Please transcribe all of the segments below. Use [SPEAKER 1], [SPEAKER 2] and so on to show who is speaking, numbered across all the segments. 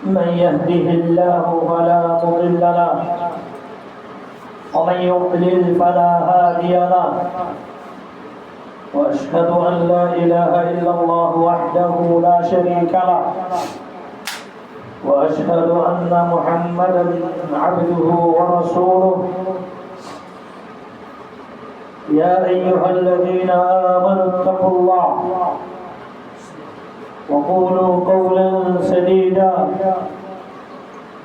[SPEAKER 1] من يهده الله فلا مضل له ومن يضلل فلا هادي له وأشهد أن لا إله إلا الله وحده لا شريك له وأشهد أن محمدا عبده ورسوله يا أيها الذين آمنوا اتقوا الله وقولوا قولا سديدا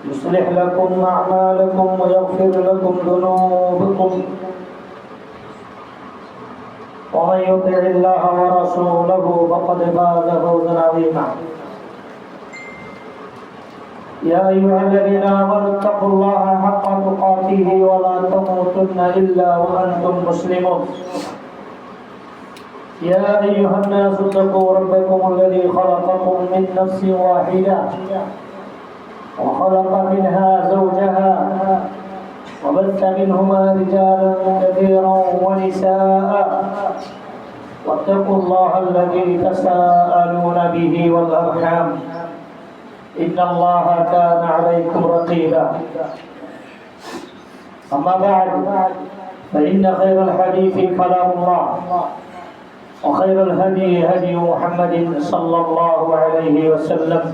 [SPEAKER 1] يصلح لكم أعمالكم ويغفر لكم ذنوبكم ومن يطع الله ورسوله فقد فاز فوزا عظيما يا أيها الذين آمنوا اتقوا الله حق تقاته ولا تموتن إلا وأنتم مسلمون يا أيها الناس اتقوا ربكم الذي خلقكم من نفس واحدة وخلق منها زوجها وبث منهما رجالا كثيرا ونساء واتقوا الله الذي تساءلون به والأرحام إن الله كان عليكم رقيبا أما بعد فإن خير الحديث كلام الله وخير الهدي هدي محمد صلى الله عليه وسلم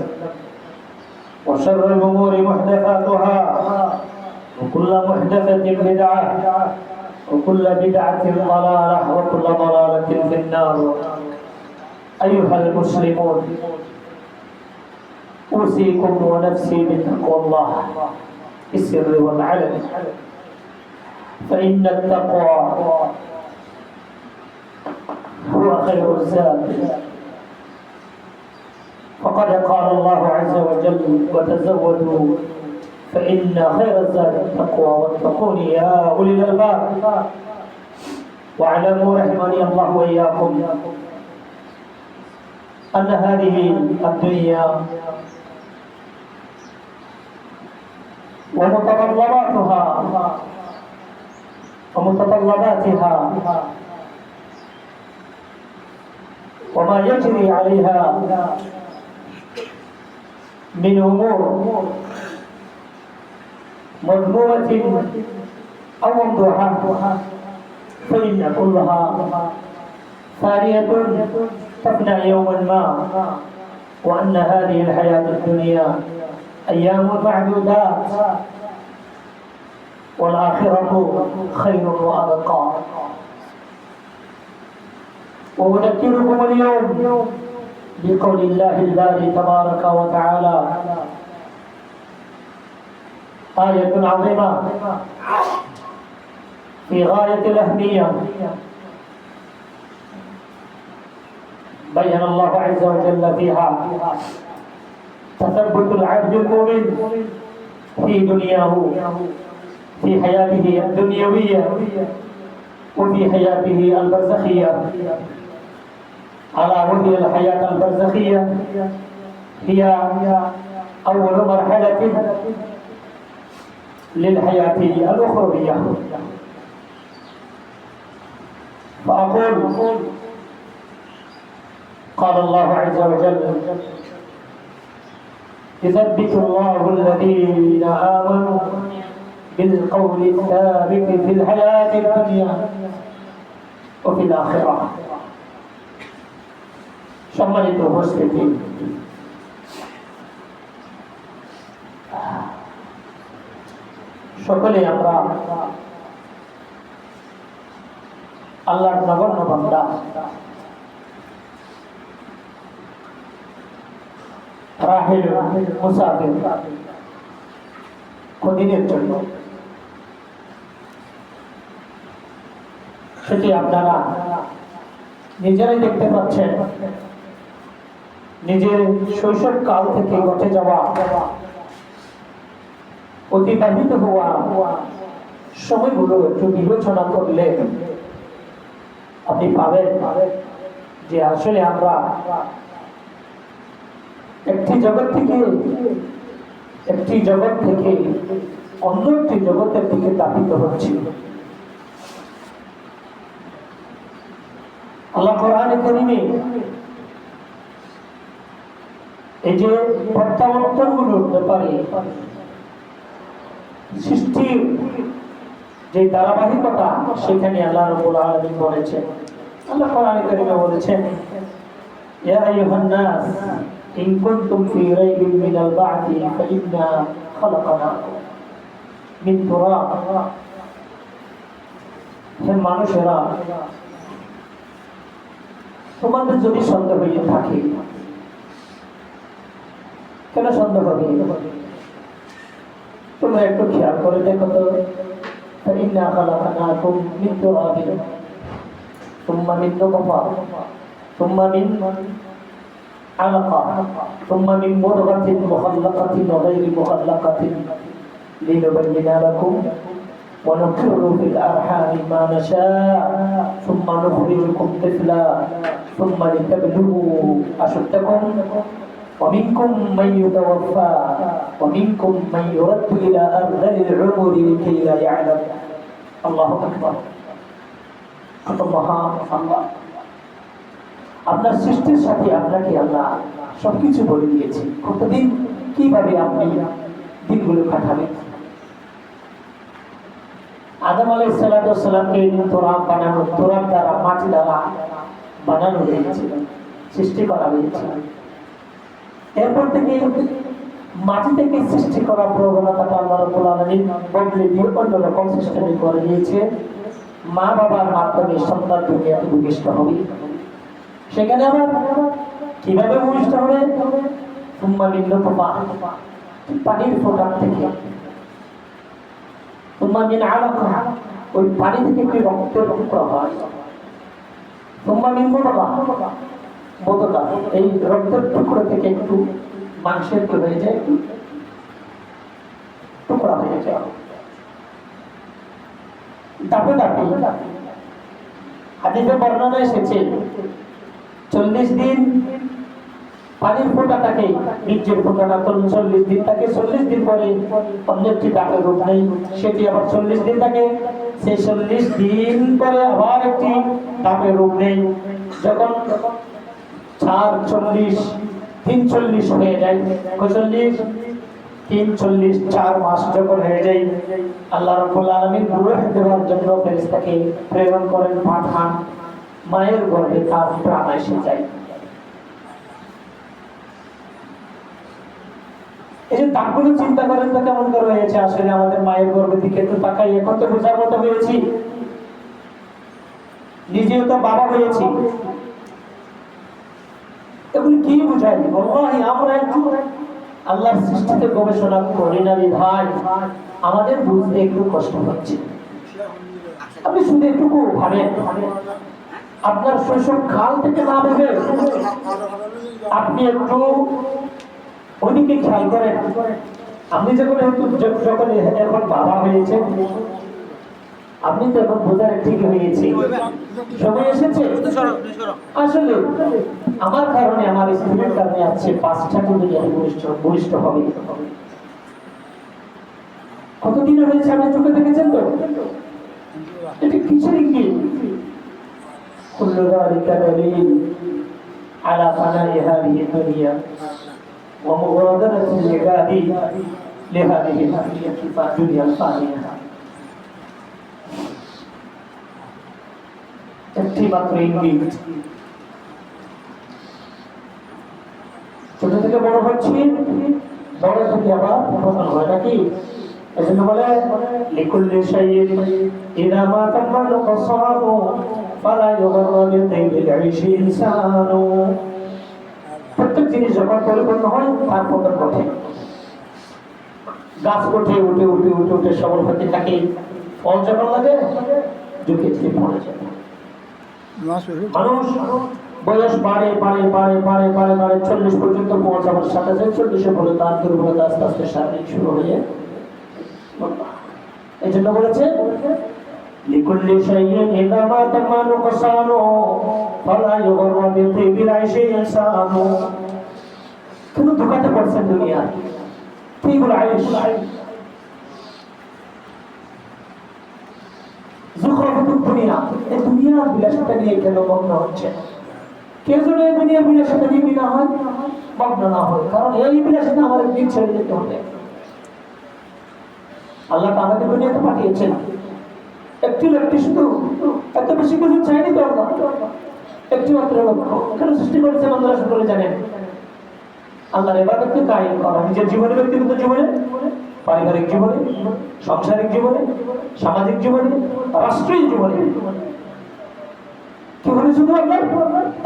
[SPEAKER 1] وشر الأمور محدثاتها وكل محدثة بدعة وكل بدعة ضلالة وكل ضلالة في النار أيها المسلمون أوصيكم ونفسي بتقوى الله في السر والعلن فإن التقوى هو خير الزاد فقد قال الله عز وجل وتزودوا فإن خير الزاد التقوى واتقون يا أولي الألباب واعلموا رحمني الله وإياكم أن هذه الدنيا ومتطلباتها وما يجري عليها من أمور مذمومة أو ممدوحة فإن كلها فانية تفنى يوما ما وأن هذه الحياة الدنيا أيام معدودات والآخرة خير وأبقى وأذكركم اليوم بقول الله الباري تبارك وتعالى آية عظيمة في غاية الأهمية بين الله عز وجل فيها تثبت العبد المؤمن في دنياه في حياته الدنيوية وفي حياته البرزخية على وهي الحياة البرزخية هي أول مرحلة للحياة الأخروية فأقول قال الله عز وجل يثبت الله الذين آمنوا بالقول الثابت في الحياة الدنيا وفي الآخرة সম্মানিত উপস্থিতি সকলে আমরা আল্লাহর নগণ্য বান্দা রাহিল মুসাফির কদিনের জন্য সেটি আপনারা নিজেরাই দেখতে পাচ্ছেন নিজের শৈশব কাল থেকে ঘটে যাওয়া অতিবাহিত হওয়া সময়গুলো একটু বিবেচনা করলে আপনি পাবেন যে আসলে আমরা একটি জগৎ থেকে অন্য একটি জগতের দিকে তাপিত হচ্ছি। আল্লাহ কোরআনে কারীমে এই যে প্রত্যাবর্তনগুলোর ব্যাপারে সৃষ্টির যে ধারাবাহিকতা সেখানে আল্লাহ রাব্বুল আলামিন বলেছেন। আল্লাহ কোরআনে কারীমে বলেছেন, ইয়া আইয়ুহান নাস ইন কুনতুম ফি রাইবিন মিনাল বা'থি ফাইন্না খালাকনাকুম মিন তুরাব। হে মানুষেরা, তোমাদের যদি সন্দেহ হয়ে থাকে, কেন সন্দেহ হবে? তোমরা একটু খেয়াল করে দেখো তো, فإنا خلقناكم من تراب ثم من نطفة ثم من علقة ثم من مضغة مخلقة وغير مخلقة لنبين لكم ونقر في الأرحام ما نشاء ثم نخرجكم طفلا ثم لتبلغوا أشدكم ومنكم من يتوفى ومنكم من يرد إلى أرذل العمر لكي لا يعلم الله أكبر কত মহান আল্লাহ। আপনার সৃষ্টির সাথে আপনাকে আল্লাহ সবকিছু বলে দিয়েছে, কতদিন কিভাবে আপনি দিনগুলো কাটাবেন। আদম আলাইহিস সালাতু ওয়াস সালামকে তোরাব বানানো, তোরাব দ্বারা, মাটি দ্বারা বানানো হয়েছিল, সৃষ্টি করা হয়েছিল। এরপর থেকে মাটি থেকে সৃষ্টি করা প্রবণতাটা আল্লাহ রাব্বুল আলামিন বদলে দিয়ে অন্যরকম সিস্টেমে করে দিয়েছে। মা বাবার মাধ্যমে সন্তান দুনিয়াতে ভূমিষ্ঠ হবে। সেখানে আবার কিভাবে ভূমিষ্ঠ হবে? সুম্মা মিন নুতফা, পানির ফোঁটা থেকে, সুম্মা মিন আলাকা, ওই পানি থেকে একটি রক্তের টুকরা হয়, সুম্মা মিন মুদগা, বোতলা, এই রক্তের টুকরো থেকে একটু মাংসের কি হয়ে যায়, টুকরা হয়ে যায়। ধাপে ধাপে হাদিসে বর্ণনা এসেছে 40 দিন পানির ফোঁটাটাকে, বীর্যের ফোঁটাটা 40 দিন থাকে, 40 দিন পরে অন্য একটি দাপের রূপ নেই, সেটি আবার 40 দিন থাকে, সেই 40 দিন পরে আবার একটি দাপের রূপ নেই। যখন 40 43 হয়ে যায়, 43 4 মাস যখন হয়ে যায়, আল্লাহ রাব্বুল আলামিন রূহ দেওয়ার জন্য ফেরেশতাকে প্রেরণ করেন, পাঠান, মায়ের গর্ভে তার প্রাণ এসে যায়। এই যে তাকগুলো চিন্তা করেন তো কেমন করে হয়েছে। আসলে আমাদের মায়ের গর্ভের দিকে একটু তাকাই, এখন তো বোঝার মতো হয়েছি, নিজেও তো বাবা হয়েছি। এগুলি কি বুঝাই? ওয়াল্লাহি আমরা একটু আল্লাহর সৃষ্টিতে গবেষণা করি না রে ভাই, আমাদের বুঝতে একটু কষ্ট হচ্ছে। আপনি শুধু একটু ভাবেন, আপনার শৈশব কাল থেকে না ভেবে আপনি একটু ওদিকে খেয়াল করেন। আপনি যখন এখন বাবা হয়েছে, আপনি তো এখন বোঝার ঠিক হয়েছে, সময় এসেছে। আসলে আমার কারণে, আমার স্ত্রীর কারণে আছে 5টা দুনিয়াতে বলিষ্ঠ হবে। কতদিন হয়েছে আপনি চোখে দেখেছেন তো? এটা কিসের ইঙ্গিত? কুল্লু যালিকা দালিল আলা ফানাই হাদিহি দুনিয়া ওয়া মুগাদারাতিল ইবাদি লিহাদিহি দুনিয়া ফানিয়া। একটি মাত্র ইঙ্গিত। ছোট থেকে বড় হচ্ছি, বড় থেকে আবার পতন হয় নাকি? এজন্য বলে লিকুল্লি শাইইন ইযা মা তামাল কসারু ফালা ইউগররা বিতাইবিল আইশি ইনসানু। প্রত্যেক জিনিস যখন পরিপূর্ণ হয় তার পতন ঘটে। গাছ উঠে উঠে উঠে উঠে উঠে সবল হতে থাকে, ফল যখন লাগে ঝুঁকে ঝুঁকে পড়ে যায়। মানুষ বয়স বাড়ে বাড়ে বাড়ে বাড়ে বাড়ে বাড়ে 40 পর্যন্ত পৌঁছাবার সাথে সাথে 40-এ বলে তার দুর্বলতা আস্তে আস্তে শারীরিক শুরু হয়ে। এই জন্য বলেছে লিকুল্লি শাইইন ইযা মা তাম্মা নুকসানু ফালা ইউগররা বিতিবিল আইশি ইনসানু। কেন ধোঁকাতে পড়ছেন দুনিয়া? তিবুল আইশ, যুখরাফাতুদ দুনিয়া, এই দুনিয়ার বিলাসিতা নিয়ে কেন মগ্ন হচ্ছে? কেউ যেন এই দুনিয়ার বিলাসিতা নিয়ে বিনা হয়। মগ্ন না হয়, কারণ এই বিলাসে আমাদের দিক ছেড়ে যেতে হবে। আল্লাহ আমাকে দুনিয়াতে পাঠিয়েছেন একটি শুধু, এত বেশি কিছু চাইনি তো আল্লাহ, একটি মাত্র লক্ষ্য। এখানে সৃষ্টি করেছেন আপনারা সকলে জানেন, আল্লাহর ইবাদতকে কায়েম করা, নিজের জীবনে, ব্যক্তিগত জীবনে, পারিবারিক জীবনে, সাংসারিক জীবনে, সামাজিক জীবনে, রাষ্ট্রীয় জীবনে। কি বলে? শুধু আল্লাহ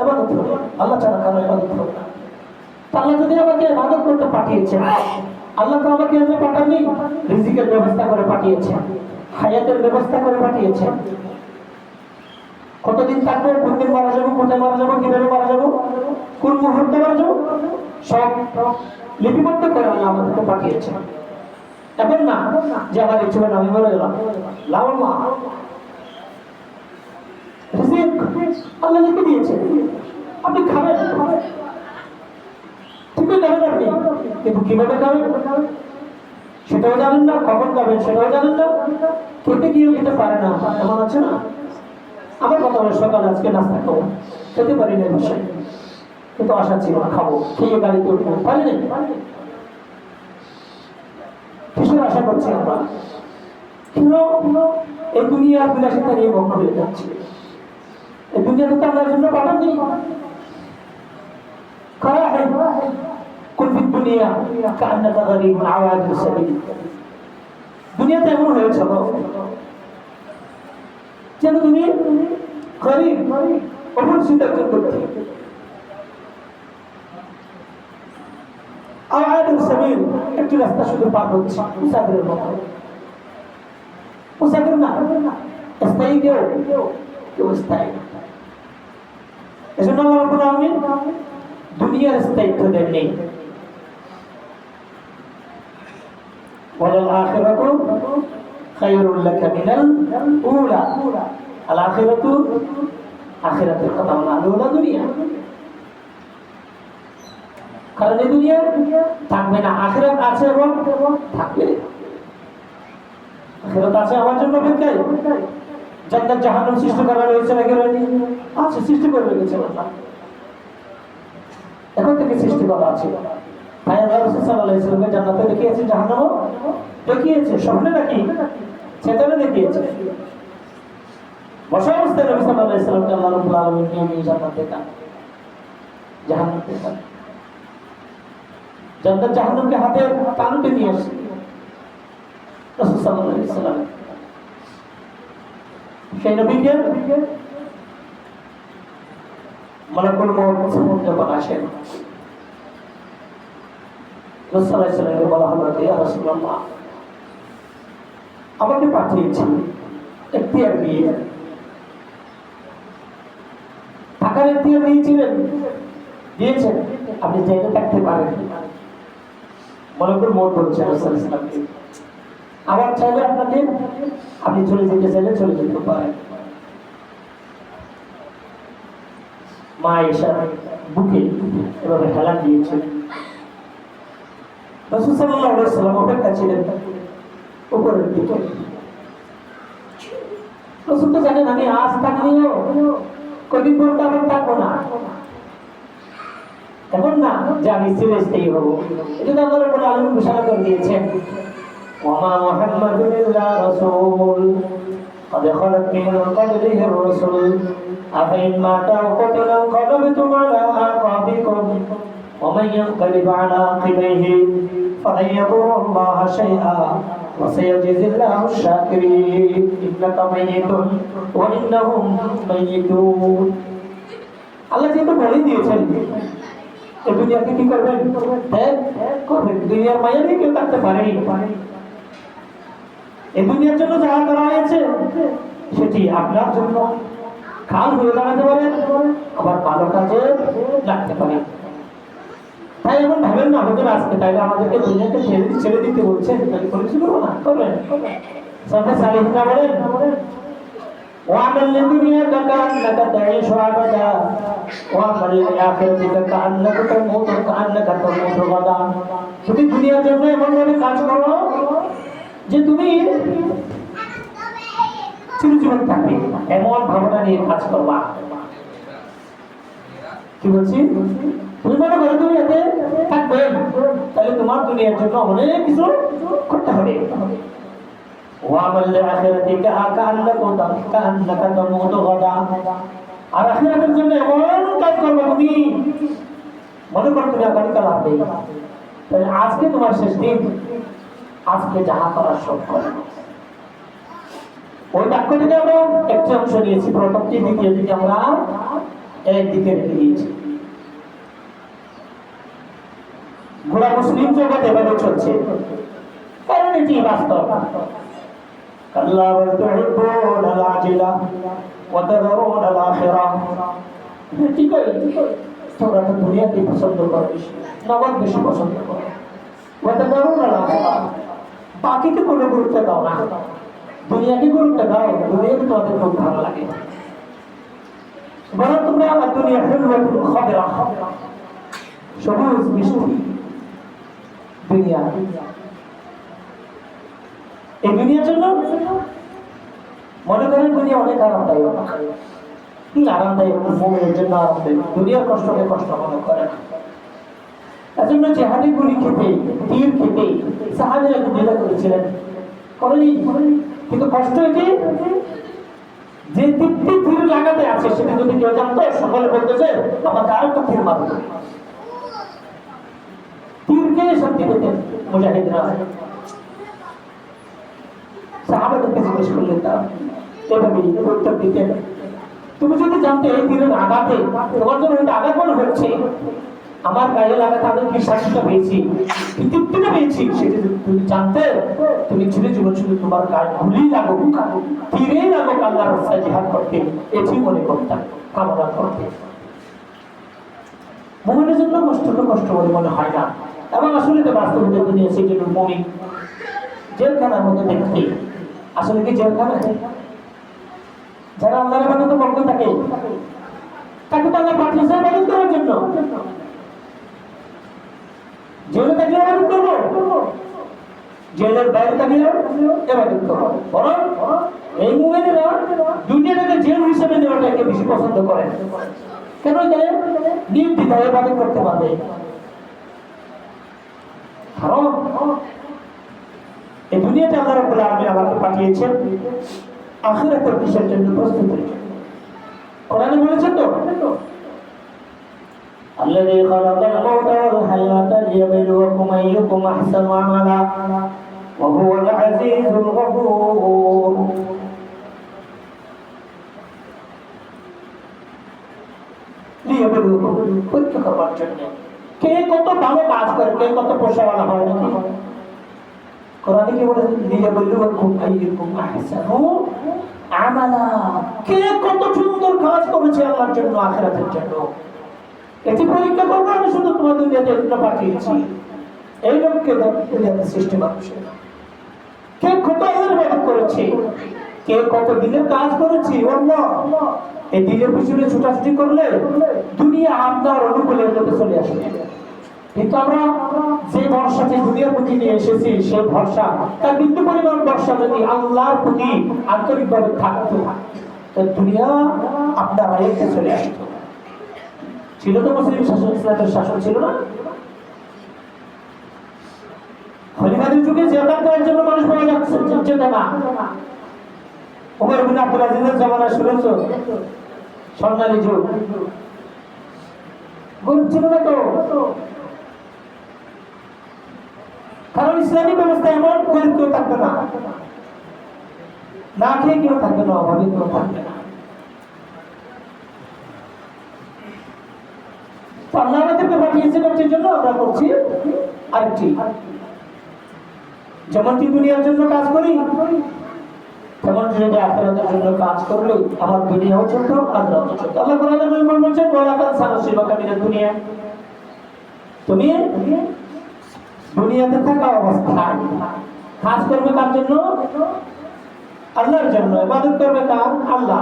[SPEAKER 1] ইবাদত করবে, আল্লাহ ছাড়া কারো ইবাদত করবে না। আল্লাহ যদি আমাকে ইবাদত করতে পাঠিয়েছেন, আল্লাহ তো আমাকে এমনি পাঠাননি, রিজিকের ব্যবস্থা করে পাঠিয়েছেন, হায়াতের ব্যবস্থা করে পাঠিয়েছেন। কতদিন থাকবো, কোন দিন মারা যাবো, কোথায় মারা যাবো, কিভাবে মারা যাবো, কোন মুহূর্তে মারা যাবো, সব লিপিবদ্ধ করে আল্লাহ আমাদেরকে পাঠিয়েছেন। এখন না যে আমার ইচ্ছে করে আমি মরে গেলাম, লাউল্লাহ রিজিক আল্লাহ লিখে দিয়েছে, আপনি খাবেন, ঠিকই খাবেন আপনি, কিন্তু কিভাবে খাবেন সেটাও জানেন না, কখন খাবেন সেটাও জানেন না, খেতে গিয়েও খেতে পারে না, এমন আছে না? আমার কথা হলো সকালে আজকে নাস্তা খাবো, খেতে পারি না বিষয়, কিন্তু আশা ছিল খাবো, খেয়ে গাড়িতে উঠবো, পারি না। কিসের আশা করছি আমরা? কেন এই দুনিয়ার বিলাসিতা নিয়ে মগ্ন হয়ে যাচ্ছে? এই দুনিয়াতে তো আল্লাহর জন্য পাঠাননি। করা হয় কুল ফিদ দুনিয়া কান্নাকা গরীবুন আওয়াদিস সাবিল। দুনিয়াতে এমন হয়েছে যেন তুমি গরীব, অপরিচিত একজন ব্যক্তি। আওয়াদিস সাবিল, একটি রাস্তা শুধু পার হচ্ছে, মুসাফিরের মতো। মুসাফির না, স্থায়ী কেউ স্থায়ী। এজন্য আল্লাহ রাব্বুল আলামিন দুনিয়ার স্থায়িত্ব দেননি। ওয়ালাল আখিরাতু খায়রুল লাকা মিনাল উলা। আল আখিরাতু, আখিরাতের কথা না, উলা দুনিয়া। কারণ এই দুনিয়া থাকবে না, আখিরাত আছে এবং থাকবে। আখিরাত আছে আমার জন্য অপেক্ষায়। জান্নাত জাহান্নাম সৃষ্টি করা হয়েছে নাকি হয়নি? আছে, সৃষ্টি করে রেখেছে আল্লাহ, এখন থেকে সৃষ্টি করা আছে। তাই আল্লাহ রাসূল সাল্লাল্লাহু আলাইহি ওয়াসাল্লাম জান্নাতে দেখিয়েছে, জাহান্নামও দেখিয়েছে, স্বপ্নে নাকি চেতনে দেখিয়েছে। বসা অবস্থায় নবী সাল্লাল্লাহু আলাইহি ওয়াসাল্লামকে আল্লাহ রাব্বুল আলামিন নিয়ে জান্নাত দেখান, জাহান্নাম দেখান। জান্নাত জাহান্নামকে হাতে তালুতে নিয়ে আসে রাসূল সাল্লাল্লাহু আলাইহি ওয়াসাল্লাম। সেই নবীকে মালাকুল মউত যখন আসেন, রাসূল সাল্লাল্লাহু আলাইহি ওয়াসাল্লামকে বলা হলো, ইয়া রাসূলুল্লাহ, আমাকে পাঠিয়েছেন এখতিয়ার দিয়ে, থাকার এখতিয়ার দিয়েছেন, আপনি চাইলে থাকতে পারেন। মালাকুল মউত বলছেন রাসূল সাল্লাল্লাহু আলাইহি ওয়াসাল্লামকে, আবার চাইলে আপনাকে, আপনি চলে যেতে চাইলে চলে যেতে পারেন। মা আয়েশা বুকে এভাবে হেলান দিয়েছেন। রাসূল সাল্লাল্লাহু আলাইহি ওয়াসাল্লাম অপেক্ষা ছিলেন উপরের দিকে। রাসূল তো জানেন আমি আজ থাকলেও কদিন পর তো আবার থাকবো না, এমন না যে আমি চিরস্থায়ী হবো। এটা তো আল্লাহ রাব্বুল আলামিন ঘোষণা করে দিয়েছেন, ওয়ামা মুহাম্মাদুন ইল্লা রাসূল قد خلت من قبله الرسل أفإن مات أو قتل انقلبتم على أعقابكم ومن ينقلب على عقبيه فلن يضر الله شيئا وسيجزي الله الشاكرين إنك ميت وإنهم ميتون। আল্লাহ যেহেতু বলে দিয়েছেন এই দুনিয়াকে কি করবেন, ত্যাগ করবেন। দুনিয়ার মায়া নিয়ে কেউ থাকতে পারেনি। এই দুনিয়ার জন্য যা করা হয়েছে সেটি আপনার জন্য কাল হয়ে দাঁড়াতে পারে, আবার ভালো কাজে লাগতে পারে। তাই এমন ভাবেন না হুজুর আজকে তাইলে আমাদেরকে দুনিয়াকে ছেড়ে দিতে বলছেন, তাহলে কোনো কিছু করবো না, করবেন। সবে সালিহরা বলেন, ওয়ামাল লিদুনিয়াকা কাআন্নাকা তাঈশু আবাদা ওয়ামাল লিআখিরাতিকা কাআন্নাকা তামুতু গাদা। তুমি দুনিয়ার জন্য এমন ভাবে কাজ করো যে তুমি চিরজীবন থাকবে, এমন ভাবনা নিয়ে কাজ করবা। কি বলছি? তুমি মনে করো দুনিয়াতে থাকবে, তাহলে তোমার দুনিয়ার জন্য অনেক কিছু করতে হবে। ওয়ামাল লিআখিরাতিকা কাআন্নাকা তামুতু গাদা, আর আখিরাতের জন্য এমন কাজ করবে তুমি মনে করো তুমি আগামীকাল আসবে। তাহলে আজকে তোমার শেষ দিন, আজকে যাহা করার সব করো। ওই বাক্য থেকে আমরা একটি অংশ নিয়েছি, প্রথমটি দ্বিতীয় দিকে আমরা একদিকে রেখে দিয়েছি। গোটা মুসলিম জগৎ এভাবে চলছে, কারণ এটি বাস্তব। কাল্লা বাল তুহিব্বুনাল আজিলা ওয়া তাযরুনাল আখিরা। ঠিক আছে, তোমরা তো দুনিয়াকে পছন্দ করো, নগদ বেশি পছন্দ করো। ওয়া তাযরুনাল আখিরা, বাকিকে কোনো গুরুত্ব দাও না, দুনিয়াকে গুরুত্ব দাও। দুনিয়াকে তোমাদের খুব ভালো লাগে, বরং তোমরা আমার দুনিয়া হিলওয়াতুল খাদিরা, সবুজ মিষ্টি দুনিয়া। এই দুনিয়ার জন্য মনে করেন দুনিয়া অনেক আরামদায়ক, কি আরামদায়ক, মুমিনের জন্য আরামদায়ক। দুনিয়ার কষ্টকে কষ্ট মনে করে না। এজন্য জিহাদে গুলি খেতে, তীর খেতে সাহাবীরা দুনিয়া করেছিলেন, করেনি। কিন্তু কষ্ট এটি যে তীরটি তীর লাগাতে আছে সেটা যদি কেউ জানতো, সকলে বলতেছে আমাকে আরেকটা তীর মারবে। তীরকে শান্তি পেতেন মুজাহিদরা। সাহাবাদেরকে জিজ্ঞেস করলেন, তারা এভাবেই উত্তর দিতেন, তুমি যদি জানতে এই তীরের আঘাতে তোমার জন্য আঘাত মনে হচ্ছে, আমার গায়ে লাগাতে আমি কি শাস্তিটা পেয়েছি, কি তৃপ্তিটা পেয়েছি, সেটা তুমি জানতে, তুমি ছেলে জীবন শুধু তোমার গায়ে ভুলেই লাগুক, তীরেই লাগুক, আল্লাহর রাস্তায় জিহাদ করতে এটি মনে করতাম, কামনা করতে। মুমিনের জন্য কষ্টটা কষ্ট বলে মনে হয় না, এবং আসলে তো বাস্তবিক দুনিয়া সেই জন্য মুমিন জেলখানার মধ্যে দেখতে। আসলে কি জেলখানা? যারা আল্লাহর ইবাদতে মগ্ন থাকে তাকে তো আল্লাহ পাঠিয়েছে ইবাদত করার জন্য। জেলে থাকলে ইবাদত করবো, জেলের বাইরে থাকলে ইবাদত করবো। বরং এই মুমিনেরা দুনিয়াটাকে জেল হিসেবে নেওয়াটাকে বেশি পছন্দ করে। কেন? এখানে নির্দ্বিধায় ইবাদত করতে পারবে। কারণ এই দুনিয়াতে আল্লাহ রাব্বুল আলামিন আমাকে পাঠিয়েছেন আখিরাতের কিসের জন্য? প্রস্তুতির জন্য। কোরআনে বলেছেন তো, আল্লাযী খালাকাল মাউতা ওয়াল হায়াতা লিয়াবলুয়াকুম আইয়ুকুম আহসানু আমালা ওয়া হুয়াল আজিজুল গফুর। লিয়াবলুয়াকুম, পরীক্ষা করবার জন্য, কে কত ভালো কাজ করে, কে কত পয়সাওয়ালা হয় নাকি। কোরআনে কি বলেছে? লিয়াবলুয়াকুম আইয়ুকুম আহসানু আমালা, কে কত সুন্দর কাজ করেছে আল্লাহর জন্য, আখিরাতের জন্য। এটি পরীক্ষা করবো। আমি শুধু তোমার দুনিয়াতে এটা পাঠিয়েছি এই লোককে, দুনিয়াতে সৃষ্টি মানুষের কে কত ইবাদত করেছে, কে কত দিনের কাজ করেছে। আল্লাহ এই দিনের পিছনে ছুটাছুটি করলে দুনিয়া আপনার অনুকূলে চলে আসবে। কিন্তু আমরা যে ভরসাতে দুনিয়ার প্রতি নিয়ে এসেছি, সেই ভরসা, তার বিন্দু পরিমাণ ভরসা যদি আল্লাহর প্রতি আন্তরিকভাবে থাকতো, দুনিয়া আপনার আয়ত্তে চলে আসতো। ছিল তো মুসলিম শাসন, ইসলামের শাসন ছিল না? খলিফাদের যুগে জিহাদ করার জন্য মানুষ পাওয়া যাচ্ছে না। ওমর বিন আব্দুল আজিজের জামানা শুনেছো? স্বর্ণালী যুগ, গরিব ছিল না তো। কারণ ইসলামী ব্যবস্থা এমন গরিব কেউ থাকবে না, না খেয়ে কেউ থাকবে না, অভাবে কেউ থাকবে না। আল্লাহ আমাদেরকে পাঠিয়েছেন একটির জন্য, আমরা করছি আরেকটি। যেমনটি দুনিয়ার জন্য কাজ করি, তেমন যদি আখিরাতের জন্য কাজ করলে আমার দুনিয়াও চলতো, আখিরাতও চলতো। আল্লাহ কোরআনে বলছেন, ওয়ালা তানসানুসিবাকা মিনাদ দুনিয়া, তুমি দুনিয়াতে থাকা অবস্থায় কাজ করবে কার জন্য? আল্লাহর জন্য। ইবাদত করবে কার? আল্লাহ।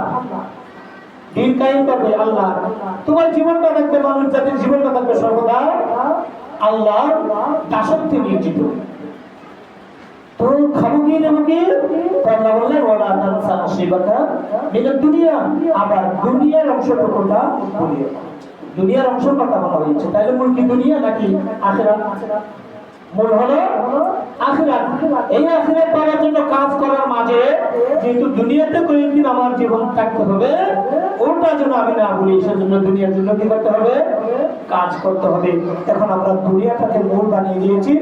[SPEAKER 1] দিন কায়েম করবে আল্লাহ। তোমার জীবনটা থাকবে, মানুষ জাতির জীবনটা থাকবে সর্বদা আল্লাহর দাসত্বে নিয়োজিত। তো খাবো কি নেবো কি? আল্লাহ বললেন, ওয়ালা তানসা নাসিবাকা মিনাদ দুনিয়া, আবার দুনিয়ার অংশটুকুটা ভুলিও না। দুনিয়ার অংশের কথা বলা হয়েছে, তাহলে মূল কি দুনিয়া নাকি আখিরাত? মূল হলো আখিরাত। এই আখিরাত পাওয়ার জন্য কাজ করার মাঝে যেহেতু দুনিয়াতে কয়েকদিন আমার জীবন থাকতে হবে, ওটা যেন আমি না বলি, সেজন্য দুনিয়ার জন্য কি করতে হবে? কাজ করতে হবে। এখন আমরা দুনিয়াটাকে মূল বানিয়ে দিয়েছি,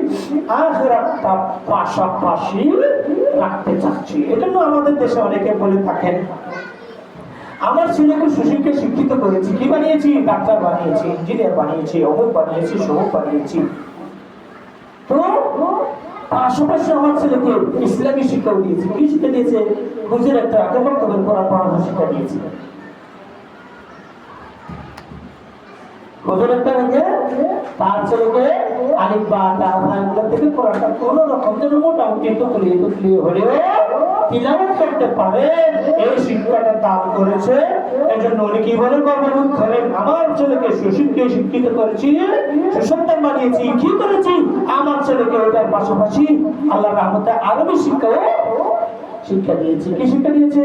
[SPEAKER 1] আখিরাতটা পাশাপাশি রাখতে চাচ্ছি। এজন্য আমাদের দেশে অনেকে বলে থাকেন, আমার ছেলেকে সুশীলকে শিক্ষিত করেছি, কি বানিয়েছি? ডাক্তার বানিয়েছি, ইঞ্জিনিয়ার বানিয়েছি, অমুক বানিয়েছি, সমুক বানিয়েছি। তো পাশাপাশি আমার ছেলেকে ইসলামী শিক্ষা দিয়েছে। কি শিক্ষা দিয়েছে? হুজুর একটা আগে বক্তব্যের কোরআন পড়ানোর শিক্ষা দিয়েছে। হুজুর একটা রেখে তার ছেলেকে আলিফ বা তা এগুলো থেকে কোরআনটা কোনো রকম যেন মোটামুটি তুলি হলেও তিলাওয়াত করতে পারে, এই শিক্ষাটা দান করেছে। এজন্য উনি কি বলে গর্ববোধ করেন, আমার ছেলেকে সুশিক্ষে শিক্ষিত করেছি, সুসন্তান বানিয়েছি। কি করেছি? আমার ছেলেকে ওটার পাশাপাশি আল্লাহ রহমতে আরবি শিক্ষা দিয়েছি। কি শিক্ষা দিয়েছে?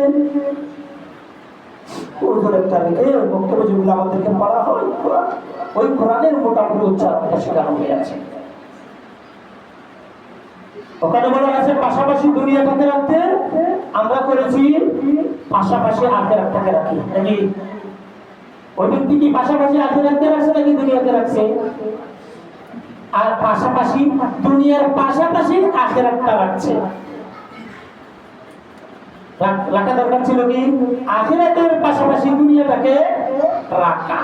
[SPEAKER 1] বক্তব্য যেগুলো আমাদেরকে পড়া হয়, ওই কোরআনের মোটামুটি উচ্চারণটা শেখানো হয়ে আছে। ওখানে বলা আছে পাশাপাশি দুনিয়াটাকে রাখতে, আমরা করেছি পাশাপাশি আখিরাতটাকে রাখি। নাকি ওই ব্যক্তি কি পাশাপাশি আখিরাতকে রাখছে নাকি দুনিয়াকে রাখছে? আর পাশাপাশি দুনিয়ার পাশাপাশি আখিরাতটা রাখছে। রাখা দরকার ছিল কি? আখিরাতের পাশাপাশি দুনিয়াটাকে রাখা।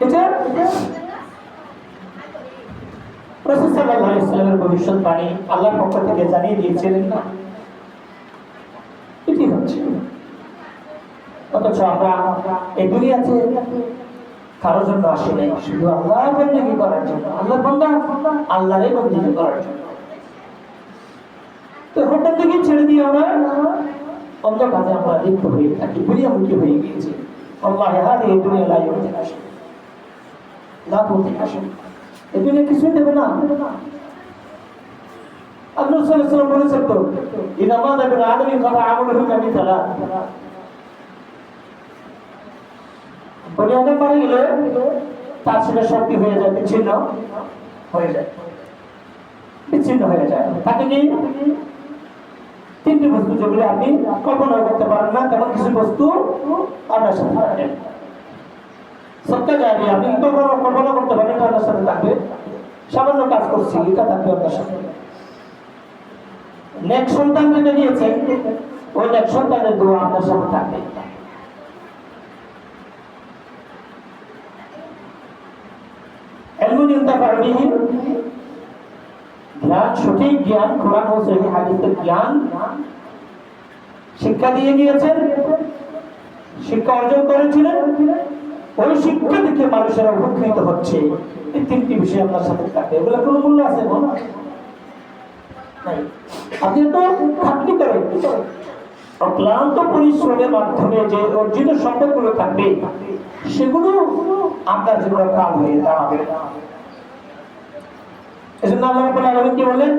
[SPEAKER 1] এটা রাসূল সাল্লাল্লাহু আলাইহি ওয়াসাল্লামের ভবিষ্যৎবাণী আল্লাহর পক্ষ থেকে জানিয়ে দিয়েছিলেন না? এটি হচ্ছে। অথচ আমরা এই দুনিয়াতে কারোর জন্য আসি নাই, শুধু আল্লাহর বন্দেগী করার জন্য, আল্লাহর বান্দা আল্লাহরই বন্দেগী করার জন্য। তো হঠাৎ থেকে ছেড়ে দিয়ে আমরা অন্য কাজে আমরা লিপ্ত হয়ে থাকি, দুনিয়ামুখী হয়ে গিয়েছি। আল্লাহ হাদিহি দুনিয়া লা ইউতিকা শাইআ, লা তুতিকা শাইআ। এই দুনিয়া কিছুই দেবে না। আপনি সাল্লাল্লাহু আলাইহি ওয়াসাল্লাম বলেছেন তো, ইযা মাতা বিন আদমি কাতা আমালুহু মিন সালাত। বনি আদম মারা গেলে তার সেটা শক্তি হয়ে যায়, বিচ্ছিন্ন হয়ে যায়, বিচ্ছিন্ন হয়ে যায়। তাকে কি তিনটি বস্তু যেগুলো আপনি কল্পনা করতে পারেন না, তেমন কিছু বস্তু আপনার সাথে থাকবে। সত্যি জানি আপনি কল্পনা করতে পারেন না, আপনার সাথে থাকবে। সামান্য কাজ করছি, এটা থাকবে আপনার সাথে। নেক্সট সন্তান যেটা নিয়েছে, ওই নেক্সট সন্তানের দোয়া আপনার সাথে থাকবে। জ্ঞান, সঠিক জ্ঞান, কোরআন ও সহিহ হাদিসের জ্ঞান শিক্ষা দিয়ে গিয়েছেন, শিক্ষা অর্জন করেছিলেন। ওই শিক্ষা থেকে মানুষেরা উপকৃত হচ্ছে। এই তিনটি বিষয় আপনার সাথে থাকে, এগুলো কোনো মূল্য আছে? আপনি তো খাটনি করেন, অক্লান্ত পরিশ্রমের মাধ্যমে যে অর্জিত সম্পদগুলো থাকবে, সেগুলো আপনার জন্য কাল হয়ে দাঁড়াবে। এজন্য আল্লাহ রাব্বুল আলামিন কি বললেন?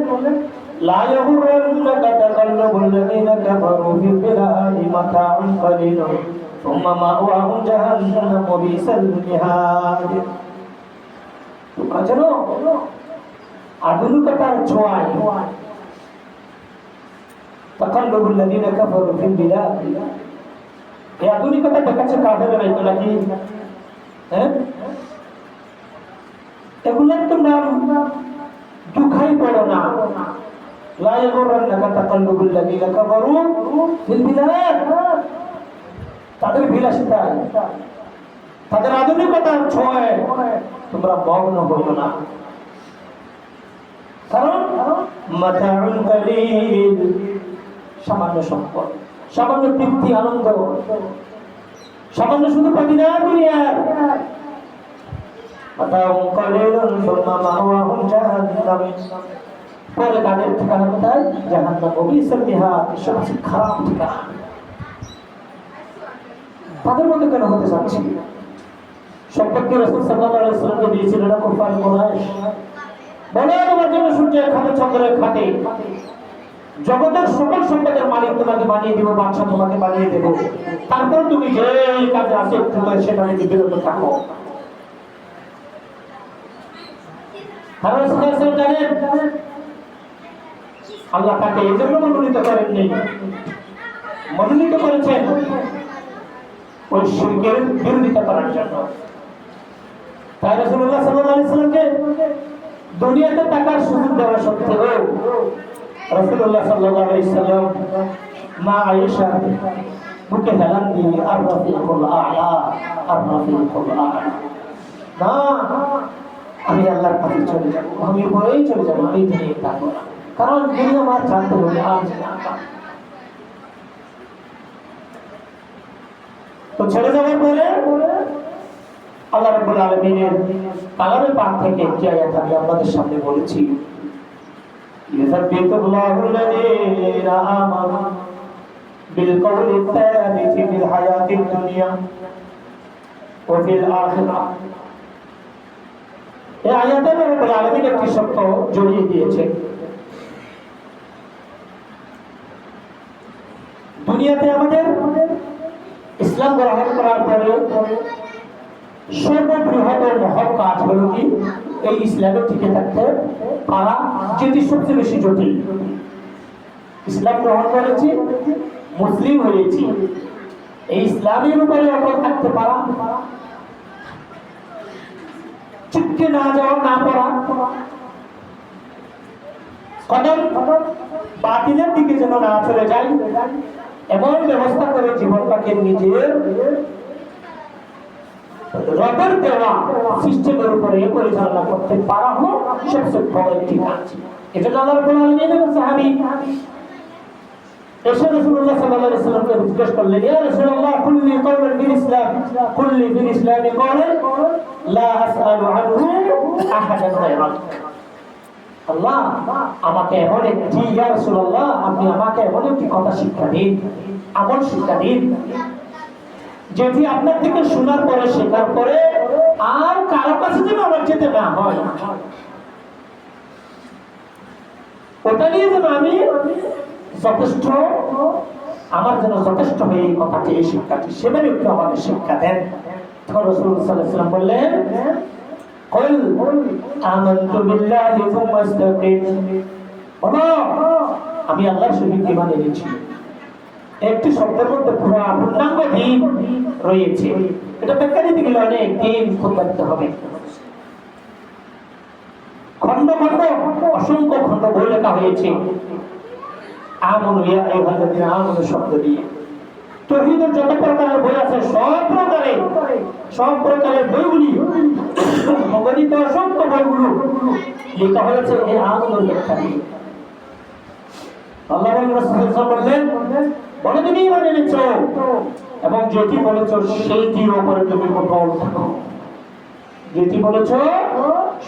[SPEAKER 1] লা ইয়াগুররান্নাকা তাকাল্লুবুল লাযীনা কাফারু ফিল বিলাদি মাতাউন কালিলুন সুম্মা মাওয়াহুম জাহান্নাম ওয়া বিসাল মিহাদ। তোমরা জানো আধুনিকতার ছোঁয়ায় তাকাল্লুবুল লাযীনা কাফারু ফিল বিলাদ, এই আধুনিকতা দেখাচ্ছে কাফেররা, এই তো নাকি? হ্যাঁ, এগুলো তোমরা দুঃখাই পড়ো না। লা ইয়াগুররান্নাকা তাকাল্লুবুল লাযীনা কাফারু ফিল বিলাদ, তাদের বিলাসিতায়, তাদের আধুনিকতার ছোঁয়ায় তোমরা মগ্ন হইও না। কারণ মাতাউন কালিল, সামান্য সম্পদ, সামান্য তৃপ্তি, আনন্দ, সামান্য শুধু পাবিনা দুনিয়ার। মাতাউন কালিলুন সুম্মা মাওয়াহুম জাহান্নাম, পরে তাদের ঠিকানা কোথায়? জাহান্নাম। ওয়া বিসাল মিহাদ, সবচেয়ে খারাপ ঠিকানা। তাদের মধ্যে কেন হতে যাচ্ছি? সম্পত্তি রাসূল সাল্লাল্লাহু আলাইহি ওয়াসাল্লামকে দিয়েছিলেন না কুফার কুরাইশ। বলে তোমার জন্য সূর্যের খাতে, চন্দ্রের খাতে, জগতের সকল সম্পদের মালিক তোমাকে বানিয়ে দেবো, বাদশা তোমাকে বানিয়ে দেবো, তারপর তুমি যে কাজে আসে সেটা থেকে বিরত থাকো। জানেন আল্লাহ তাকে এই জন্য মনোনীত করেননি, মনোনীত করেছেন ওই শিরকের বিরোধিতা করার জন্য। তাই রাসূলুল্লাহ সাল্লাল্লাহু আলাইহি সাল্লামকে দুনিয়াতে টাকার সুযোগ দেওয়া সত্ত্বেও রাসূলুল্লাহ সাল্লাল্লাহু আলাইহি সাল্লাম মা আয়েশা বুকে হেলান দিয়ে আর রাফিকুল আ'লা, আর রাফিকুল আ'লা, না আমি আল্লাহর কাছে চলে যাব, আমি পরেই চলে যাব, আমি দুনিয়ায় থাকবো না, কারণ দুনিয়া আমার জানতে হবে আজ না। তো ছেড়ে যাওয়ার পরে আল্লাহ রাব্বুল আলামিনের কালামে পাক থেকে একটি আয়াত আমি আপনাদের সামনে বলেছি, ইউসাব্বিতুল্লাহু আল্লাযীনা আমানু বিল কওলি সাবিতি ফিল হায়াতিদ দুনিয়া ওয়া ফিল আখিরাহ। এই আয়াতে রাব্বুল আলামিন একটি শব্দ জড়িয়ে দিয়েছে। দুনিয়াতে আমাদের ইসলাম গ্রহণ করার পরে সর্ববৃহৎ মহৎ কাজ হলো কি এই ইসলামে টিকে থাকতে পারা, যেটি সবচেয়ে বেশি জটিল। ইসলাম গ্রহণ করেছি, মুসলিম হয়েছি, এই ইসলামের উপরে অটল থাকতে পারা, চিটকে না যাওয়া, না পড়া, কদম বাতিলের দিকে যেন না চলে যায়, এমন ব্যবস্থা করে জীবনটাকে নিজের রবের দেওয়া সিস্টেমের উপরে পরিচালনা করতে পারা হোক সবচেয়ে বড় একটি কাজ। এটা আল্লাহ রাব্বুল আলামিনের সাহাবী এসে রাসূলুল্লাহ সাল্লাল্লাহু আলাইহি ওয়াসাল্লামকে জিজ্ঞেস করলেন, ইয়া রাসূলুল্লাহ কুল্লি কওলান বিল ইসলাম, কুল্লি বিল ইসলামি কওলান লা আসআলু আনহু আহাদান গায়রাক। আল্লাহ আমাকে এমন একটি, ইয়া রাসূলুল্লাহ আপনি আমাকে এমন একটি কথা শিক্ষা দিন, আমল শিক্ষা দিন, যেটি আপনার থেকে শোনার পরে, শেখার পরে আর কারো কাছে যেন আমার যেতে না হয়, ওটা নিয়ে যেন আমি যথেষ্ট, আমার যেন যথেষ্ট হয়ে এই কথাটি, এই শিক্ষাটি, সেভাবে একটু আমাদের শিক্ষা দেন। তখন রাসূলুল্লাহ সাল্লাল্লাহু আলাইহি ওয়াসাল্লাম বললেন, কুল আমানতু বিল্লাহি সুম্মা ইসতাকিম, আমি আল্লাহর সহিত ঈমান এনেছি। একটি শব্দের মধ্যে পুরো পূর্ণাঙ্গ দিন রয়েছে, এটা ব্যাখ্যা দিতে গেলে অনেক দিন খুতবা দিতে হবে। খন্ড খন্ড অসংখ্য খন্ড বই লেখা হয়েছে আমানু ইয়া আইয়ুহাল্লাযীনা আমানু শব্দ দিয়ে। তাওহীদের যত প্রকারের বই আছে সব প্রকারের বইগুলি, অগণিত অসংখ্য বইগুলো লেখা হয়েছে এই আমানুর ব্যাখ্যা দিয়ে। আল্লাহ রাসূল বললেন, বলো তুমি ঈমান এনেছো এবং যেটি বলেছো সেইটির উপরে তুমি অটল থাকো, যেটি বলেছো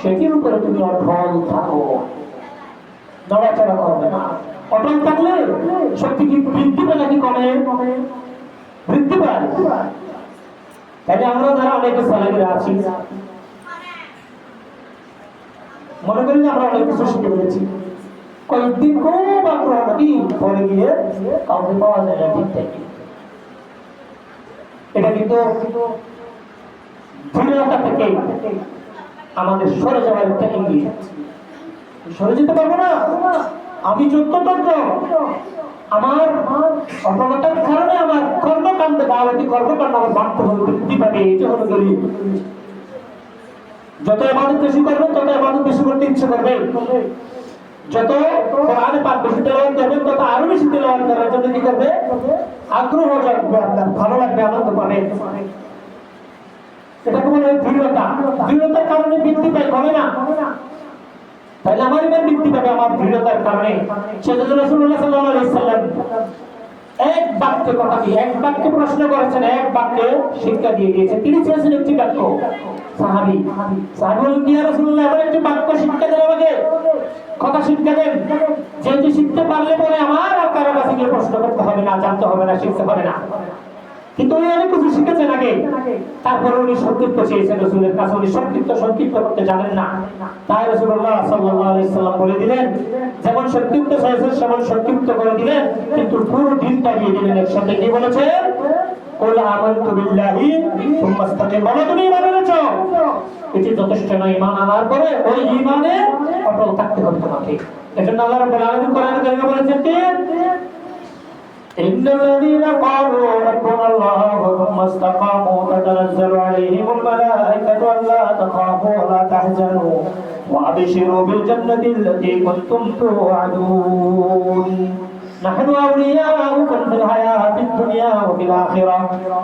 [SPEAKER 1] সেটির উপরে তুমি অটল থাকো, নড়াচড়া করবে না। অটল থাকলে শক্তি কি বৃদ্ধি পায় নাকি কমে? বৃদ্ধি পায়। তাহলে আমরা যারা অনেকে সালামিরা আছি, মনে করি যে আমরা অনেক কিছু শিখে ফেলেছি, কয়েকদিন খুব আগ্রহ নাকি পরে গিয়ে কাউকে পাওয়া যায় না ঠিকঠাক। এটা কিন্তু দৃঢ়তা থেকে আমাদের সরে যাওয়ার একটা ইঙ্গিত। সরে যেতে পারবো না, আমি যুদ্ধতন্ত্র, আমার অপরতার কারণে আমার কর্মকাণ্ডে, দাওয়াতি কর্মকাণ্ড আমার বাড়তে হবে, বৃদ্ধি পাবে। এটা হলো দলিল। যত ইবাদত বেশি করবেন তত ইবাদত বেশি করতে ইচ্ছে করবে, যত কোরআনে পাক বেশি তেলাওয়াত করবেন তত আরো বেশি তেলাওয়াত করার জন্য কি করবে? আগ্রহ জাগবে, আপনার ভালো লাগবে, আনন্দ পাবে। এটাকে বলে দৃঢ়তা। দৃঢ়তার কারণে বৃদ্ধি পায়, কমে না। তাহলে আমার ইমান বৃদ্ধি পাবে আমার দৃঢ়তার কারণে। সেজন্য রাসূলুল্লাহ সাল্লাল্লাহু আলাইহি ওয়াসাল্লাম এক বাক্যে কথা দিয়ে, এক বাক্যে প্রশ্ন করেছেন, এক বাক্যে শিক্ষা দিয়ে দিয়েছেন। তিনি চেয়েছেন একটি বাক্য। সাহাবী বললেন, ইয়া রাসূলুল্লাহ এমন একটি বাক্য শিক্ষা দেন আমাকে, কথা শিক্ষা দেন যেটি শিখতে পারলে পরে আমার আর কারো কাছে গিয়ে প্রশ্ন করতে হবে না, জানতে হবে না, শিখতে হবে না। কিন্তু উনি অনেক কিছু শিখেছেন আগে, তারপরে উনি সংক্ষিপ্ত চেয়েছেন রাসূলের কাছে, উনি সংক্ষিপ্ত করতে জানেন না। তাই রাসূলুল্লাহ সাল্লাল্লাহু আলাইহি সাল্লাম বলে দিলেন, যেমন সংক্ষিপ্ত চেয়েছেন সেমন সংক্ষিপ্ত করে দিলেন, কিন্তু পুরো দিনটা দিয়ে দিলেন একসাথে। কি বলেছেন? কুল আমানতু বিল্লাহি সুম্মা ইসতাকিম, বলো তুমি ঈমান এনেছো। এটি যথেষ্ট নয়, ঈমান আনার পরে ওই ঈমানে অটল থাকতে হবে তোমাকে। এজন্য আল্লাহ রাব্বুল আলামিন কোরআনে কারিমে বলেছেন কি, إن الذين قالوا ربنا الله ثم استقاموا تتنزل عليهم الملائكة ألا تخافوا ولا تحزنوا وأبشروا بالجنة التي كنتم توعدون نحن أولياؤكم في الحياة الدنيا وفي الآخرة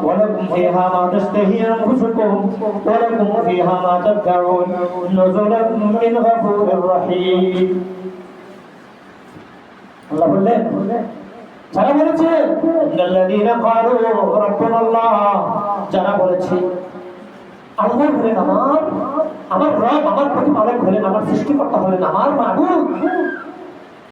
[SPEAKER 1] ولكم فيها ما تشتهي أنفسكم ولكم فيها ما تدعون نزلا من غفور رحيم الله বললেন, যারা বলেছে ইন্নাল্লাযীনা ক্বালু রাব্বুনাল্লাহ, যারা বলেছে আল্লাহ হলেন আমার রব, আমার প্রতিপালক হলেন, আমার সৃষ্টিকর্তা হলেন আমার মাবুদ,